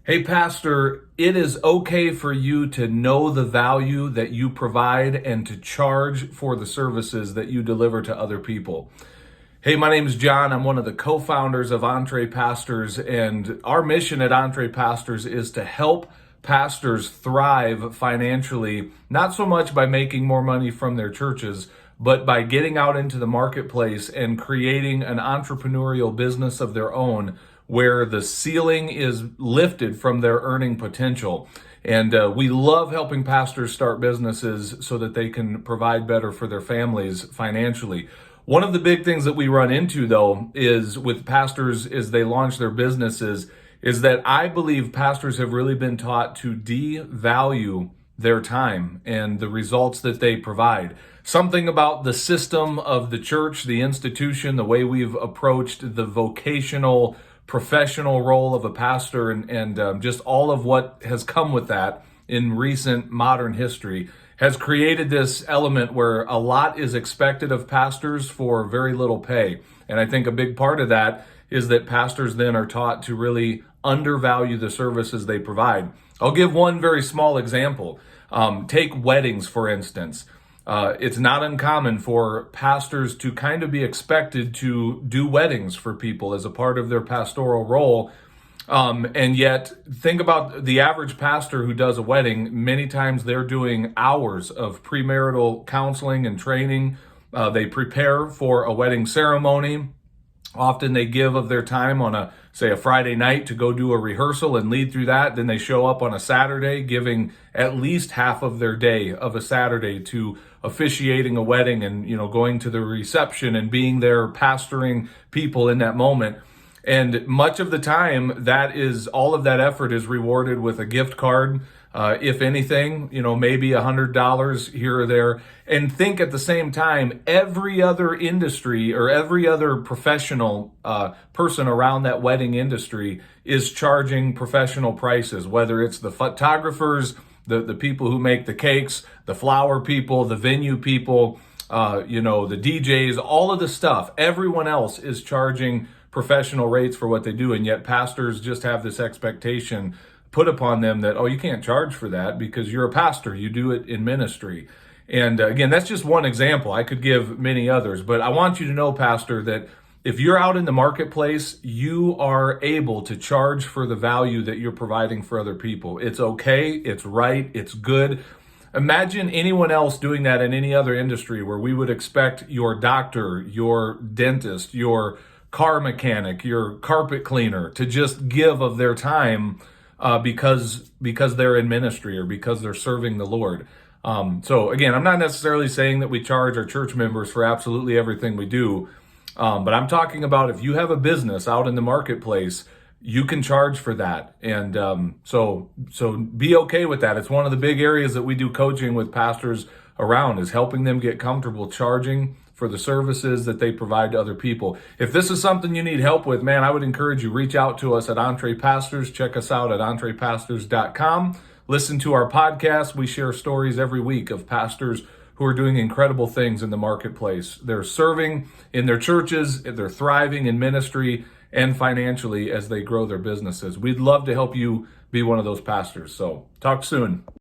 Hey, Pastor, it is okay for you to know the value that you provide and to charge for the services that you deliver to other people. Hey, my name is John. I'm one of the co-founders of EntrePastors, and our mission at EntrePastors is to help pastors thrive financially, not so much by making more money from their churches, but by getting out into the marketplace and creating an entrepreneurial business of their own where the ceiling is lifted from their earning potential. And we love helping pastors start businesses so that they can provide better for their families financially. One of the big things that we run into, though, is with pastors as they launch their businesses, is that I believe pastors have really been taught to devalue their time and the results that they provide. Something about the system of the church, the institution, the way we've approached the vocational, professional role of a pastor, and just all of what has come with that in recent modern history has created this element where a lot is expected of pastors for very little pay. And I think a big part of that is that pastors then are taught to really undervalue the services they provide. I'll give one very small example. Take weddings, for instance. It's not uncommon for pastors to kind of be expected to do weddings for people as a part of their pastoral role. And yet, think about the average pastor who does a wedding. Many times they're doing hours of premarital counseling and training. They prepare for a wedding ceremony. Often they give of their time on a Friday night to go do a rehearsal and lead through that. Then they show up on a Saturday, giving at least half of their day of a Saturday to officiating a wedding and, going to the reception and being there pastoring people in that moment. And much of the time, all of that effort is rewarded with a gift card, if anything, maybe $100 here or there. And think at the same time, every other industry or every other professional person around that wedding industry is charging professional prices, whether it's the photographers, the people who make the cakes, the flower people, the venue people, the DJs, all of the stuff. Everyone else is charging professional rates for what they do, and yet pastors just have this expectation put upon them that, you can't charge for that because you're a pastor, you do it in ministry. And again, that's just one example. I could give many others, but I want you to know, pastor, that if you're out in the marketplace, you are able to charge for the value that you're providing for other people. It's okay, it's right, it's good. Imagine anyone else doing that in any other industry where we would expect your doctor, your dentist, your car mechanic, your carpet cleaner to just give of their time because they're in ministry or because they're serving the Lord. So again, I'm not necessarily saying that we charge our church members for absolutely everything we do, but I'm talking about if you have a business out in the marketplace, you can charge for that. And so be okay with that. It's one of the big areas that we do coaching with pastors around, is helping them get comfortable charging for the services that they provide to other people. If this is something you need help with, man, I would encourage you, reach out to us at EntrePastors. Check us out at EntrePastors.com. Listen to our podcast. We share stories every week of pastors who are doing incredible things in the marketplace. They're serving in their churches, they're thriving in ministry and financially as they grow their businesses. We'd love to help you be one of those pastors. So talk soon.